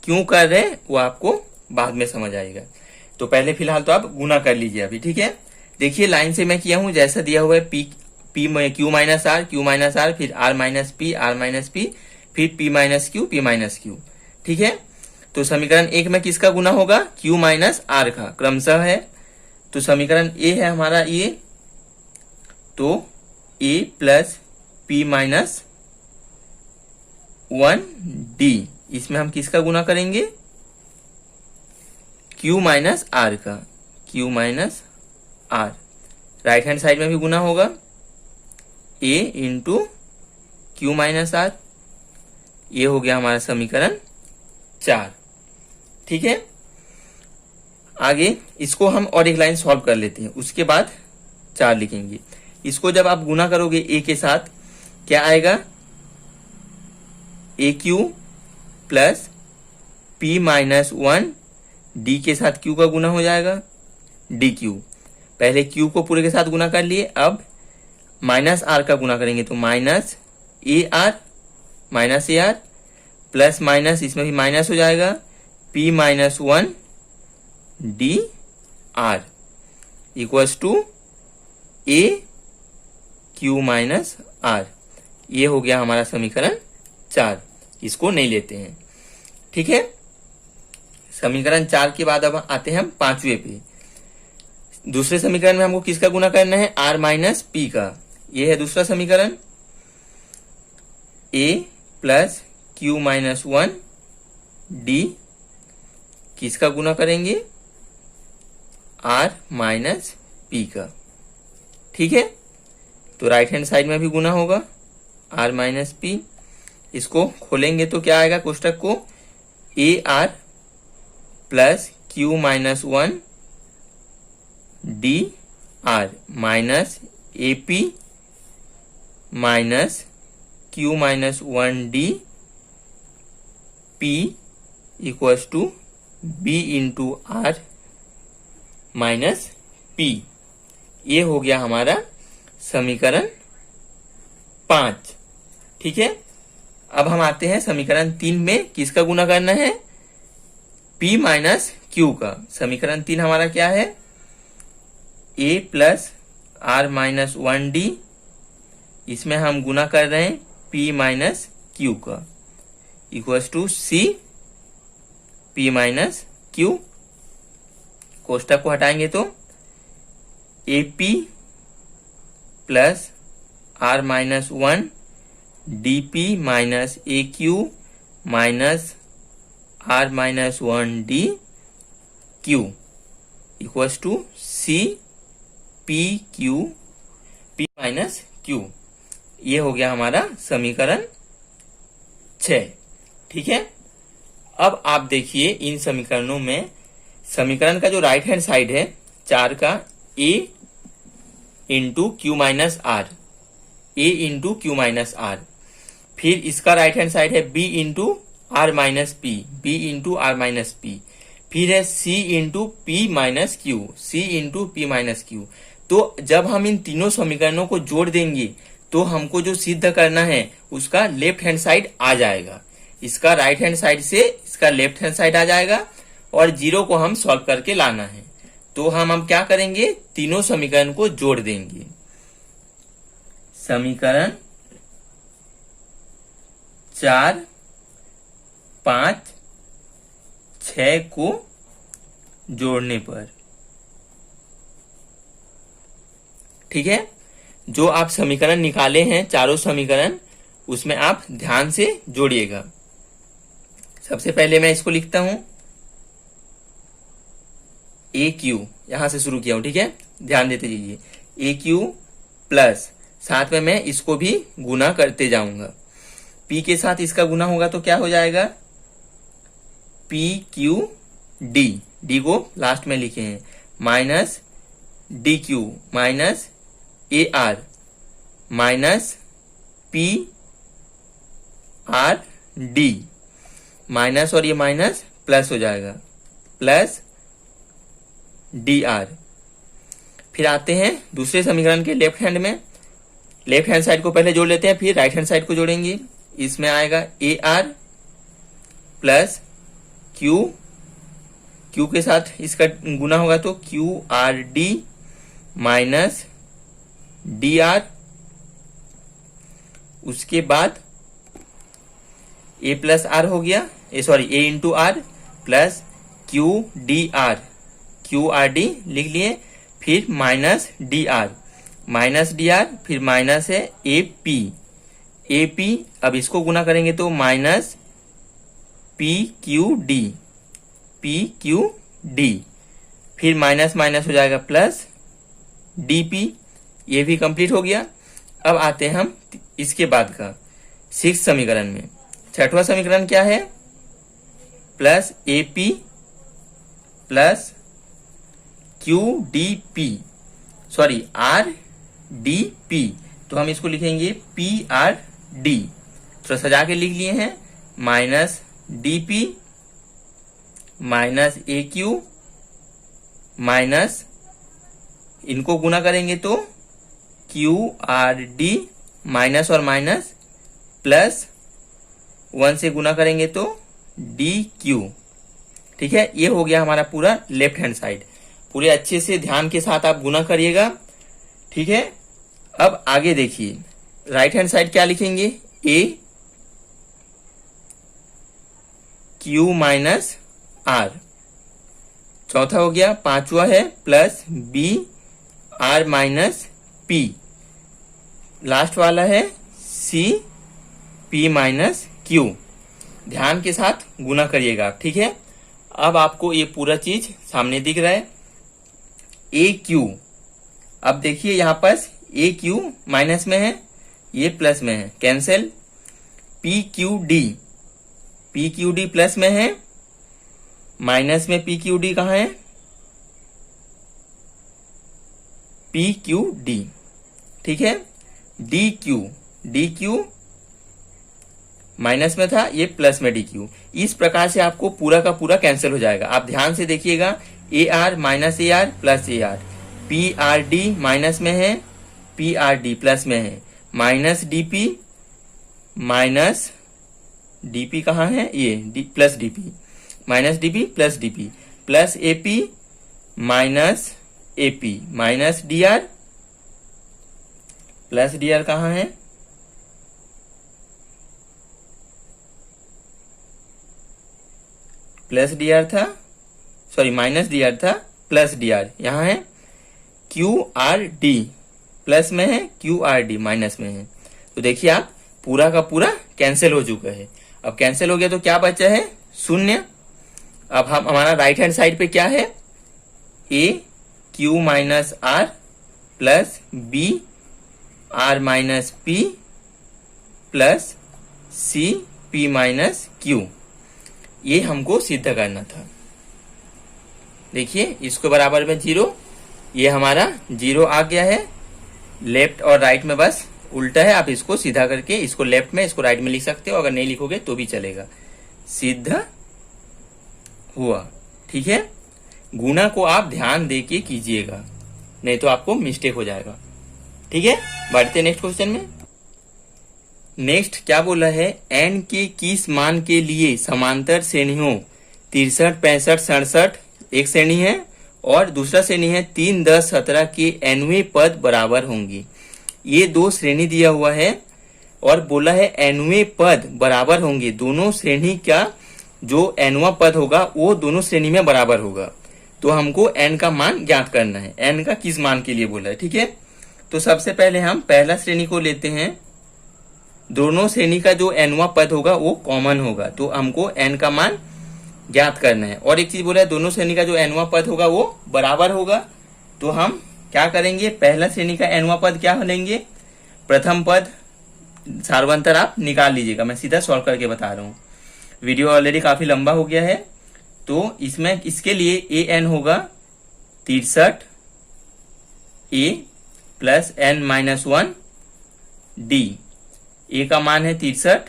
क्यों कर रहे हैं वो आपको बाद में समझ आएगा। तो पहले फिलहाल तो आप गुना कर लीजिए अभी, ठीक है। देखिए लाइन से मैं किया हूं जैसा दिया हुआ है, क्यू माइनस आर फिर आर माइनस पी फिर पी माइनस क्यू, ठीक है। तो समीकरण 1 में किसका गुना होगा, क्यू माइनस आर का क्रमशः है। तो समीकरण ए है हमारा ये, तो A plus P minus 1 D, इसमें हम किसका गुना करेंगे, Q माइनस आर का, Q minus R. Right hand side में भी गुना होगा, A into Q minus R. ये हो गया हमारा समीकरण 4, ठीक है। आगे इसको हम और एक लाइन सॉल्व कर लेते हैं, उसके बाद 4 लिखेंगे। इसको जब आप गुना करोगे A के साथ क्या आएगा, a q plus P minus 1 d के साथ क्यू का गुना हो जाएगा डी क्यू। पहले क्यू को पूरे के साथ गुना कर लिए, अब माइनस आर का गुना करेंगे तो minus A R plus minus इसमें भी माइनस हो जाएगा P minus 1 D R equals to A Q minus R. ये हो गया हमारा समीकरण 4, इसको नहीं लेते हैं। ठीक है, समीकरण 4 के बाद अब आते हैं हम 5वें पे। दूसरे समीकरण में हमको किसका गुना करना है? आर माइनस पी का। ये है दूसरा समीकरण, ए प्लस क्यू माइनस 1 डी, किसका गुना करेंगे? आर माइनस पी का। ठीक है, तो राइट हैंड साइड में भी गुना होगा आर माइनस पी। इसको खोलेंगे तो क्या आएगा कोष्टक को? A R plus Q minus 1 D R minus A P minus Q minus 1 D P equals to B into are minus P. ये हो गया हमारा समीकरण 5। ठीक है, अब हम आते हैं समीकरण 3 में। किसका गुना करना है? P माइनस क्यू का। समीकरण 3 हमारा क्या है? A plus are minus 1 D, इसमें हम गुना कर रहे हैं P माइनस क्यू का, equals to C P minus Q. कोष्टक को हटाएंगे तो AP plus are minus 1 DP minus AQ minus R minus 1 D Q equals to C P Q P minus Q. ये हो गया हमारा समीकरण 6। ठीक है, अब आप देखिए इन समीकरणों में समीकरण का जो राइट हैंड साइड है 4 का, A into Q minus R, A into Q minus R. फिर इसका राइट हैंड साइड है B into are minus P, B into are minus P. फिर है C into P minus Q, C into P minus Q. तो जब हम इन तीनों समीकरणों को जोड़ देंगे तो हमको जो सिद्ध करना है उसका लेफ्ट हैंड साइड आ जाएगा। इसका राइट हैंड साइड से इसका लेफ्ट हैंड साइड आ जाएगा और जीरो को हम सॉल्व करके लाना है। तो हम क्या करेंगे? तीनों समीकरण को जोड़ देंगे। समीकरण 4, 5, 6 को जोड़ने पर, ठीक है, जो आप समीकरण निकाले हैं चारों समीकरण, उसमें आप ध्यान से जोड़िएगा। सबसे पहले मैं इसको लिखता हूं, ए क्यू, यहां से शुरू किया हूं। ठीक है, ध्यान देते जाइए। ए क्यू प्लस, साथ में मैं इसको भी गुना करते जाऊंगा। पी के साथ इसका गुना होगा तो क्या हो जाएगा? पी क्यू डी, डी को लास्ट में लिखे हैं, minus D Q minus A are minus P R D, minus और ये माइनस प्लस हो जाएगा, प्लस डी आर। फिर आते हैं दूसरे समीकरण के लेफ्ट हैंड में। लेफ्ट हैंड साइड को पहले जोड़ लेते हैं, फिर राइट हैंड साइड को जोड़ेंगे। इसमें आएगा A R plus Q, Q के साथ इसका गुना होगा तो Q R D minus D R. उसके बाद ए प्लस आर हो गया, A into R plus Q D R, Q R D लिख लिए। फिर minus D R, minus D R, फिर माइनस है ए पी, ए पी। अब इसको गुना करेंगे तो minus P Q D, P Q D. फिर माइनस माइनस हो जाएगा प्लस डी पी। ये भी कंप्लीट हो गया। अब आते हैं हम इसके बाद का 6 समीकरण में। छठवां समीकरण क्या है? Plus A P plus Q D P, sorry R D P. तो हम इसको लिखेंगे पी आर डी, थोड़ा सजा के लिख लिए हैं, माइनस डी पी माइनस ए क्यू माइनस, इनको गुना करेंगे तो क्यू आर डी माइनस और माइनस प्लस 1 से गुना करेंगे तो डी क्यू। ठीक है, ये हो गया हमारा पूरा लेफ्ट हैंड साइड। पूरे अच्छे से ध्यान के साथ आप गुना करिएगा। ठीक है। अब आगे देखिए, राइट हैंड साइड क्या लिखेंगे, ए क्यू माइनस आर, चौथा हो गया, पांचवा है plus B R minus P, last वाला है सी पी माइनस क्यू। ध्यान के साथ गुना करिएगा, ठीक है। अब आपको ये पूरा चीज सामने दिख रहा है, ए क्यू। अब देखिए यहां पास ए क्यू माइनस में है, ये प्लस में है, cancel. P Q D plus में है, माइनस में पी क्यू डी कहां है, पी क्यू डी, ठीक है। डी क्यू माइनस में था, ये प्लस में डी क्यू। इस प्रकार से आपको पूरा का पूरा कैंसिल हो जाएगा। आप ध्यान से देखिएगा, A R minus A R plus A R, P R D minus में है, पी आर डी प्लस में है, माइनस डीपी कहाँ है, ये plus DP, minus DP plus DP, plus AP minus AP, minus DR plus DR कहाँ है, plus DR था, सॉरी माइनस डीआर था, प्लस डीआर यहाँ है, क्यू आर डी प्लस में है, क्यू आर डी माइनस में है। तो देखिए आप पूरा का पूरा कैंसिल हो चुका है। अब कैंसिल हो गया तो क्या बचा है, शून्य। अब हम हमारा राइट हैंड साइड पे क्या है, A Q minus are plus B R minus P plus C P minus Q, ये हमको सिद्ध करना था। देखिए इसको बराबर में 0, ये हमारा 0 आ गया है। लेफ्ट और राइट में बस उल्टा है, आप इसको सीधा करके इसको लेफ्ट में इसको राइट में लिख सकते हो, अगर नहीं लिखोगे तो भी चलेगा। सिद्ध हुआ, ठीक है। गुणा को आप ध्यान दे के कीजिएगा, नहीं तो आपको मिस्टेक हो जाएगा, ठीक है। बढ़ते नेक्स्ट क्वेश्चन में। नेक्स्ट क्या बोला है, n के किस मान के लिए समांतर श्रेणियों 63, 65, 67 एक श्रेणी है और दूसरा श्रेणी है 3, 10, 17 के nवें पद बराबर होंगे। ये दो श्रेणी दिया हुआ है और बोला है nवें पद बराबर होंगे। दोनों श्रेणी का जो nवां पद होगा वो दोनों श्रेणी में बराबर होगा। तो हमको n का मान ज्ञात करना है, n का किस मान के लिए बोला है, ठीक है। तो सबसे पहले हम पहला श्रेणी को लेते हैं। दोनों श्रेणी का जो nवां पद होगा वो कॉमन होगा, तो हमको n का मान ज्ञात करना है। और एक चीज बोला है, दोनों श्रेणी का जो nवां पद होगा वो बराबर होगा। तो हम क्या करेंगे, पहला श्रेणी का nवां पद क्या लेंगे, प्रथम पद सार्वंतर आप निकाल लीजिएगा। मैं सीधा सॉल्व करके बता रहा हूँ, वीडियो ऑलरेडी काफी लंबा हो गया है। तो इसमें इसके लिए an होगा 63 a plus n minus 1 d। a का मान है 63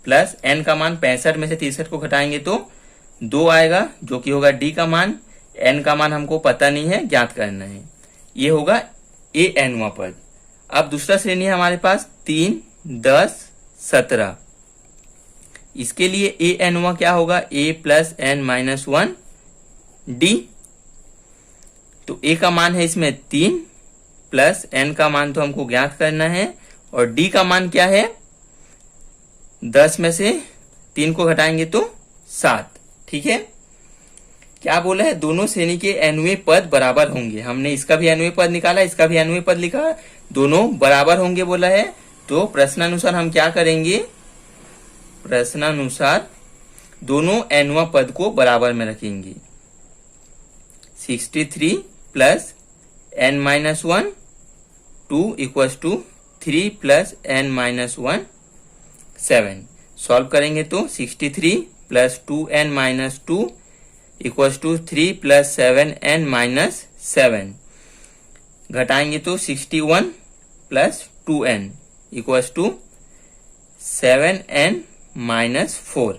प्लस n का मान 65 में से 63 को घटाएंगे तो 2 आएगा, जो कि होगा d का मान। n का मान हमको पता नहीं है, ज्ञात करना है। ये होगा a nवां पद। अब दूसरा श्रेणी है हमारे पास 3, 10, 17। इसके लिए a nवां क्या होगा, a plus n minus 1 d। तो a का मान है इसमें 3 प्लस n का मान तो हमको ज्ञात करना है, और d का मान क्या है, 10 में से 3 को घटाएंगे तो 7, ठीक है। क्या बोला है, दोनों श्रेणी के nवें पद बराबर होंगे। हमने इसका भी nवें पद निकाला, इसका भी nवें पद लिखा, दोनों बराबर होंगे बोला है। तो प्रश्नानुसार हम क्या करेंगे, प्रश्नानुसार दोनों nवां पद को बराबर में रखेंगे। 63 plus n minus 1 2 equals to 3 plus n minus 1 7। Solve करेंगे तो 63 plus 2n minus 2 equals to 3 plus 7n minus 7। घटाएंगे तो 61 plus 2n equals to 7n minus 4।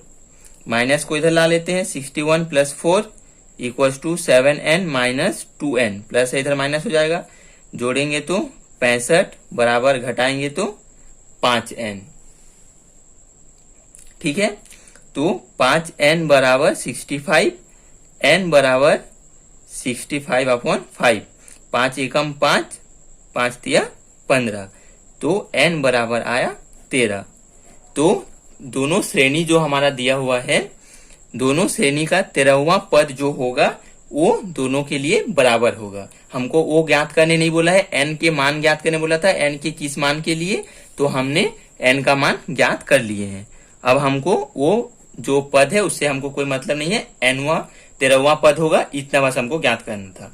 Minus को इधर ला लेते हैं, 61 plus 4 equals to 7n minus 2n, plus इधर माइनस हो जाएगा। जोड़ेंगे तो 65 बराबर घटाएंगे तो 5n, ठीक है। तो 5n बराबर 65, n बराबर 65 अपॉन 5। 5 एकम 5, 5 तिया 15, तो n बराबर आया 13। तो दोनों श्रेणी जो हमारा दिया हुआ है, दोनों श्रेणी का 13वां पद जो होगा वो दोनों के लिए बराबर होगा। हमको वो ज्ञात करने नहीं बोला है, n के मान ज्ञात करने बोला था। n के किस मान के लिए, तो हमने n का मान ज्ञात कर लिए हैं। अब हमको वो जो पद है उससे हमको कोई मतलब नहीं है, nवां 13वां पद होगा, इतना बस हमको ज्ञात करना था।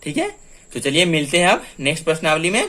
ठीक है, तो चलिए मिलते हैं अब नेक्स्ट प्रश्नावली में।